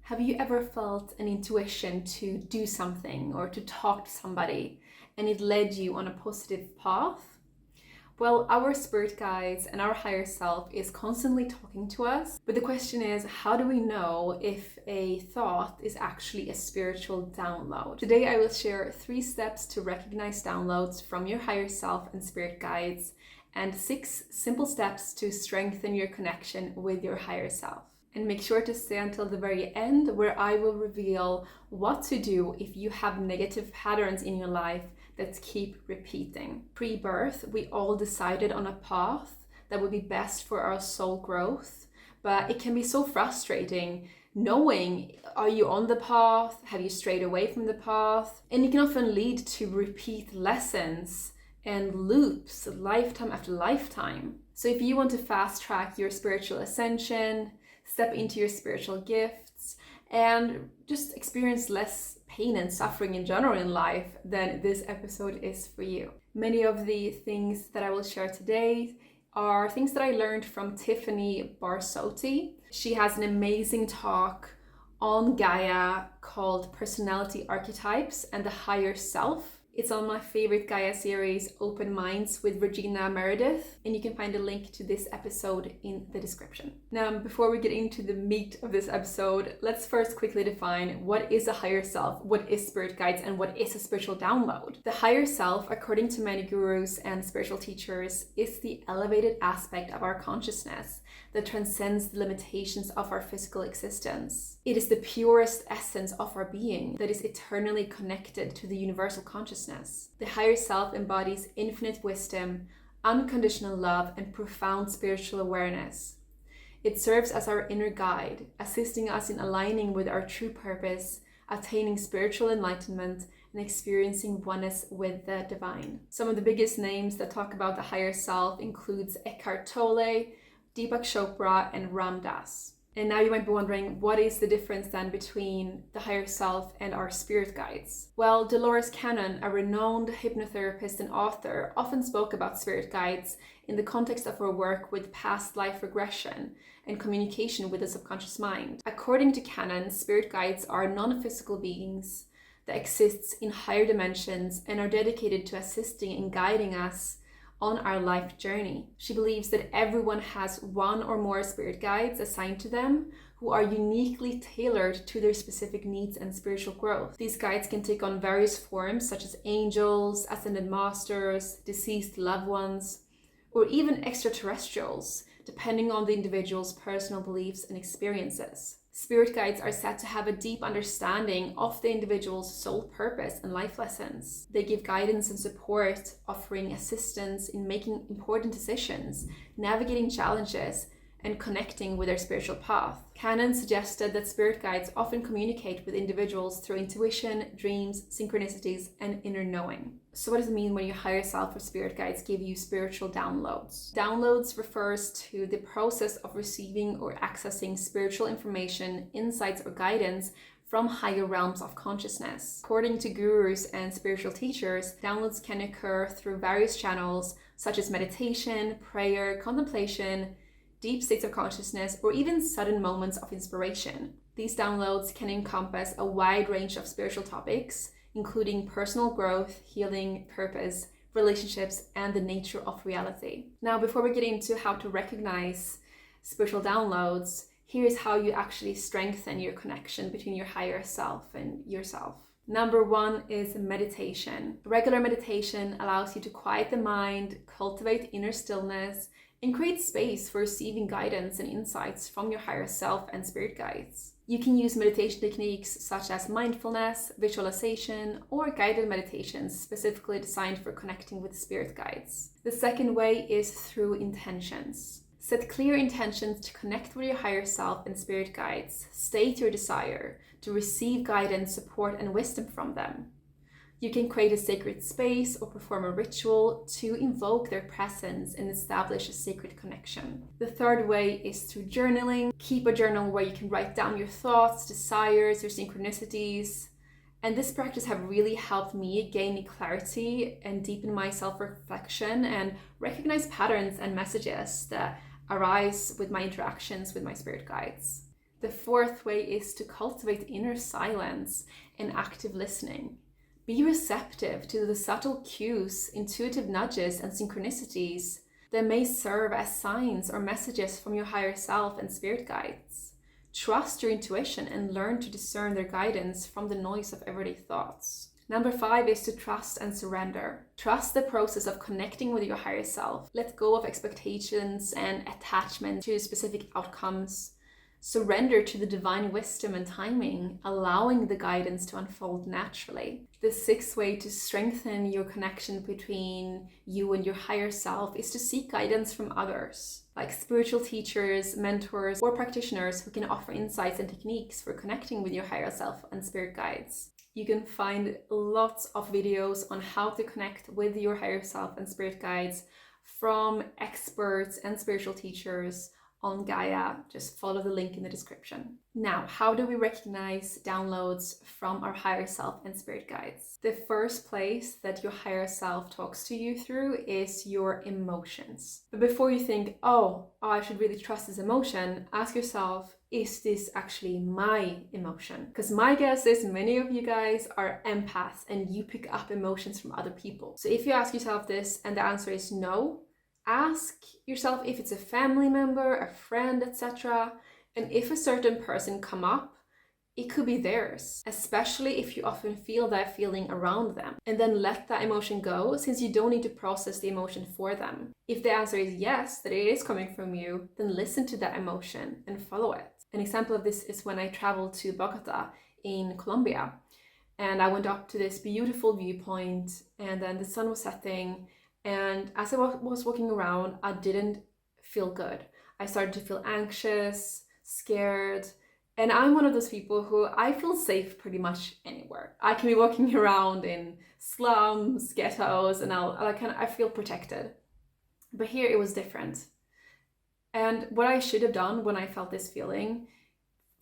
Have you ever felt an intuition to do something or to talk to somebody and it led you on a positive path? Well, our spirit guides and our higher self is constantly talking to us, but the question is, how do we know if a thought is actually a spiritual download? Today I will share 3 steps to recognize downloads from your higher self and spirit guides, and 6 simple steps to strengthen your connection with your higher self. And make sure to stay until the very end, where I will reveal what to do if you have negative patterns in your life that keep repeating. Pre-birth, we all decided on a path that would be best for our soul growth, but it can be so frustrating knowing, are you on the path? Have you strayed away from the path? And it can often lead to repeat lessons and loops lifetime after lifetime. So if you want to fast track your spiritual ascension, step into your spiritual gifts, and just experience less pain and suffering in general in life, then this episode is for you. Many of the things that I will share today are things that I learned from Tiffany Barsotti. She has an amazing talk on Gaia called Personality Archetypes and the Higher Self. It's on my favorite Gaia series, Open Minds with Regina Meredith, and you can find a link to this episode in the description. Now, before we get into the meat of this episode, let's first quickly define what is a higher self, what is spirit guides, and what is a spiritual download. The higher self, according to many gurus and spiritual teachers, is the elevated aspect of our consciousness that transcends the limitations of our physical existence. It is the purest essence of our being that is eternally connected to the universal consciousness. The higher self embodies infinite wisdom, unconditional love, and profound spiritual awareness. It serves as our inner guide, assisting us in aligning with our true purpose, attaining spiritual enlightenment, and experiencing oneness with the divine. Some of the biggest names that talk about the higher self includes Eckhart Tolle, Deepak Chopra, and Ram Dass. And now you might be wondering, what is the difference then between the higher self and our spirit guides? Well, Dolores Cannon, a renowned hypnotherapist and author, often spoke about spirit guides in the context of her work with past life regression and communication with the subconscious mind. According to Cannon, spirit guides are non-physical beings that exist in higher dimensions and are dedicated to assisting and guiding us on our life journey. She believes that everyone has one or more spirit guides assigned to them who are uniquely tailored to their specific needs and spiritual growth. These guides can take on various forms such as angels, ascended masters, deceased loved ones, or even extraterrestrials, depending on the individual's personal beliefs and experiences. Spirit guides are said to have a deep understanding of the individual's soul purpose and life lessons. They give guidance and support, offering assistance in making important decisions, navigating challenges, and connecting with their spiritual path. Cannon suggested that spirit guides often communicate with individuals through intuition, dreams, synchronicities, and inner knowing. So what does it mean when your higher self or spirit guides give you spiritual downloads? Downloads refers to the process of receiving or accessing spiritual information, insights, or guidance from higher realms of consciousness. According to gurus and spiritual teachers, downloads can occur through various channels such as meditation, prayer, contemplation, deep states of consciousness, or even sudden moments of inspiration. These downloads can encompass a wide range of spiritual topics, including personal growth, healing, purpose, relationships, and the nature of reality. Now, before we get into how to recognize spiritual downloads, here's how you actually strengthen your connection between your higher self and yourself. Number 1 is meditation. Regular meditation allows you to quiet the mind, cultivate inner stillness, and create space for receiving guidance and insights from your higher self and spirit guides. You can use meditation techniques such as mindfulness, visualization, or guided meditations specifically designed for connecting with spirit guides. The second way is through intentions. Set clear intentions to connect with your higher self and spirit guides. State your desire to receive guidance, support, and wisdom from them. You can create a sacred space or perform a ritual to invoke their presence and establish a sacred connection. The third way is through journaling. Keep a journal where you can write down your thoughts, desires, your synchronicities. And this practice have really helped me gain clarity and deepen my self-reflection and recognize patterns and messages that arise with my interactions with my spirit guides. The fourth way is to cultivate inner silence and active listening. Be receptive to the subtle cues, intuitive nudges, and synchronicities that may serve as signs or messages from your higher self and spirit guides. Trust your intuition and learn to discern their guidance from the noise of everyday thoughts. Number 5 is to trust and surrender. Trust the process of connecting with your higher self. Let go of expectations and attachment to specific outcomes. Surrender to the divine wisdom and timing, allowing the guidance to unfold naturally. The 6th way to strengthen your connection between you and your higher self is to seek guidance from others, like spiritual teachers, mentors, or practitioners who can offer insights and techniques for connecting with your higher self and spirit guides. You can find lots of videos on how to connect with your higher self and spirit guides from experts and spiritual teachers on Gaia. Just follow the link in the description. Now, how do we recognize downloads from our higher self and spirit guides? The first place that your higher self talks to you through is your emotions. But before you think, oh, I should really trust this emotion, ask yourself, is this actually my emotion? Because my guess is many of you guys are empaths and you pick up emotions from other people. So if you ask yourself this and the answer is no, ask yourself if it's a family member, a friend, etc. And if a certain person come up, it could be theirs, especially if you often feel that feeling around them. And then let that emotion go, since you don't need to process the emotion for them. If the answer is yes, that it is coming from you, then listen to that emotion and follow it. An example of this is when I traveled to Bogota in Colombia. And I went up to this beautiful viewpoint, and then the sun was setting. And as I was walking around, I didn't feel good. I started to feel anxious, scared. And I'm one of those people who I feel safe pretty much anywhere. I can be walking around in slums, ghettos, and I feel protected. But here it was different. And what I should have done when I felt this feeling,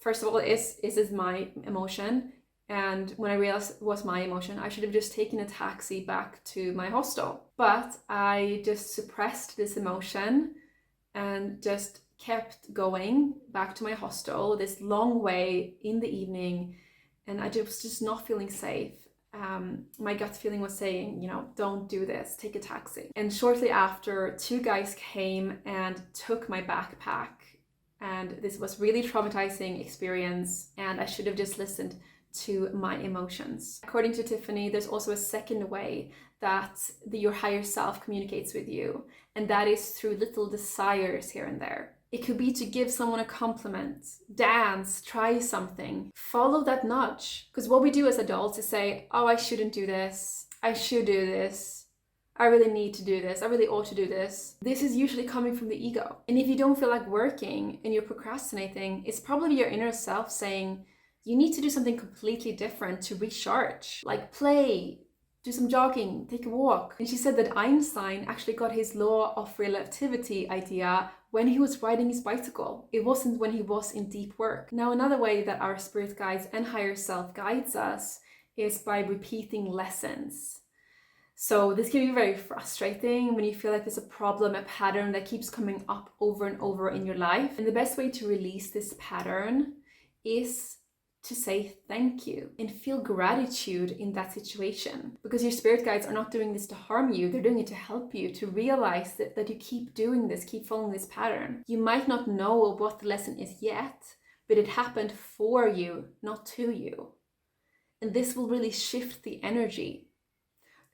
first of all, is this my emotion? And when I realized it was my emotion, I should have just taken a taxi back to my hostel. But I just suppressed this emotion and just kept going back to my hostel this long way in the evening. And I was just not feeling safe. My gut feeling was saying, don't do this, take a taxi. And shortly after, 2 guys came and took my backpack. And this was really traumatizing experience. And I should have just listened to my emotions. According to Tiffany, there's also a second way that your higher self communicates with you, and that is through little desires here and there. It could be to give someone a compliment, dance, try something, follow that nudge. Because what we do as adults is say, oh, I shouldn't do this, I should do this, I really need to do this, I really ought to do this. This is usually coming from the ego. And if you don't feel like working and you're procrastinating, it's probably your inner self saying, you need to do something completely different to recharge, like play, do some jogging, take a walk. And she said that Einstein actually got his law of relativity idea when he was riding his bicycle. It wasn't when he was in deep work. Now, another way that our spirit guides and higher self guides us is by repeating lessons. So this can be very frustrating when you feel like there's a problem, a pattern that keeps coming up over and over in your life. And the best way to release this pattern is to say thank you and feel gratitude in that situation, because your spirit guides are not doing this to harm you. They're doing it to help you to realize that you keep doing this, keep following this pattern. You might not know what the lesson is yet, but it happened for you, not to you. And this will really shift the energy.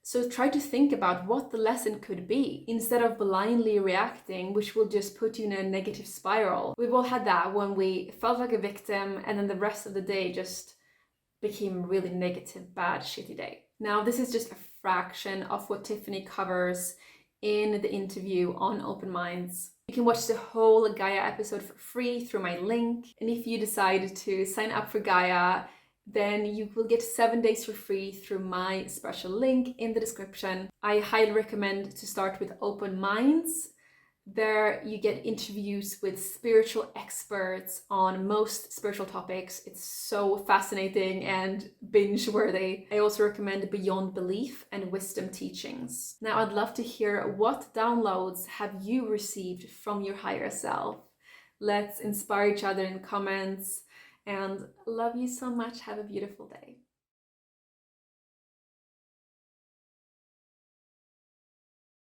So try to think about what the lesson could be instead of blindly reacting, which will just put you in a negative spiral. We've all had that when we felt like a victim and then the rest of the day just became a really negative, bad, shitty day. Now, this is just a fraction of what Tiffany covers in the interview on Open Minds. You can watch the whole Gaia episode for free through my link. And if you decide to sign up for Gaia, then you will get 7 days for free through my special link in the description. I highly recommend to start with Open Minds. There you get interviews with spiritual experts on most spiritual topics. It's so fascinating and binge-worthy. I also recommend Beyond Belief and Wisdom Teachings. Now, I'd love to hear what downloads have you received from your higher self. Let's inspire each other in comments. And love you so much. Have a beautiful day.